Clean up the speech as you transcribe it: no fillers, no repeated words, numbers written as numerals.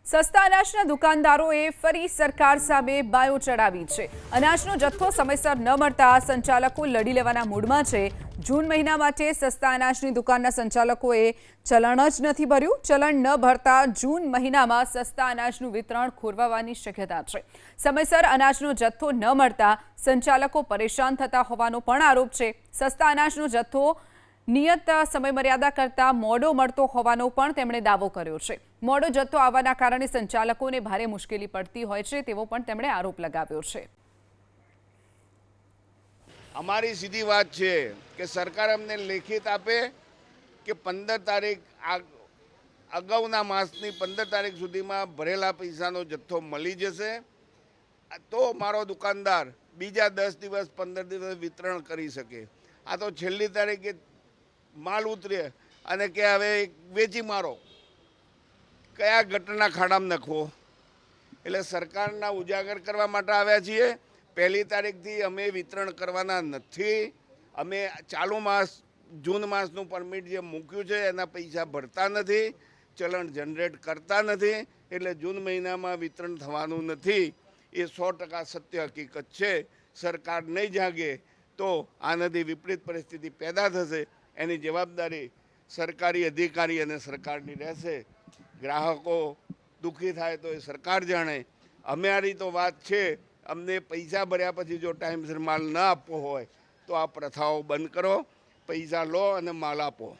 સસ્તા અનાજના દુકાનદારોએ ફરી સરકાર સામે બાયો ચડાવી છે। અનાજનો જથ્થો સમયસર ન મળતા સંચાલકો લડી લેવાના મૂડમાં છે। જૂન મહિના માટે સસ્તા અનાજની દુકાનના સંચાલકોએ ચલણ જ નથી ભર્યું। ચલણ ન ભરતા જૂન મહિનામાં સસ્તા અનાજનું વિતરણ ખોરવાવાની શક્યતા છે। સમયસર અનાજનો જથ્થો ન મળતા સંચાલકો પરેશાન થતા હોવાનો પણ આરોપ છે। સસ્તા અનાજનો જથ્થો નિયત સમયમર્યાદા કરતા મોડો મળતો હોવાનો પણ તેમણે દાવો કર્યો છે। મોડો જથ્થો આવવાના કારણે સંચાલકોને ભારે મુશ્કેલી પડતી હોય છે તેવો પણ તેમણે આરોપ લગાવ્યો છે। અમારી સીધી વાત છે કે સરકાર અમને લેખિત આપે કે 15 તારીખ અગાઉના માસની 15 તારીખ સુધીમાં ભરેલા પૈસાનો જથ્થો મળી જશે તો મારો દુકાનદાર બીજા 10 દિવસ 15 દિવસ વિતરણ કરી શકે। આ તો છેલ્લી તારીખે માલ ઉતરે અને કે હવે વેચી મારો, કયા ગટરના ખાડામાં નાખવો। એટલે સરકારના ઉજાગર કરવા માટે આવ્યા છીએ। 1 તારીખથી અમે વિતરણ કરવાના નથી। અમે ચાલુ માસ જૂન માસનું પરમિટ જે મૂક્યું છે એના પૈસા ભરતા નથી, ચલણ જનરેટ કરતા નથી, એટલે જૂન મહિનામાં વિતરણ થવાનું નથી। એ 100% સત્ય હકીકત છે। સરકાર નહીં જાગે તો આનાથી વિપરીત પરિસ્થિતિ પેદા થશે। એની જવાબદારી સરકારી અધિકારી અને સરકારની રહેશે। ગ્રાહકો દુઃખી થાય તો એ સરકાર જાણે। અમારી તો વાત છે, અમને પૈસા ભર્યા પછી જો ટાઈમસર માલ ન આપવો હોય તો આ પ્રથાઓ બંધ કરો, પૈસા લો અને માલ આપો।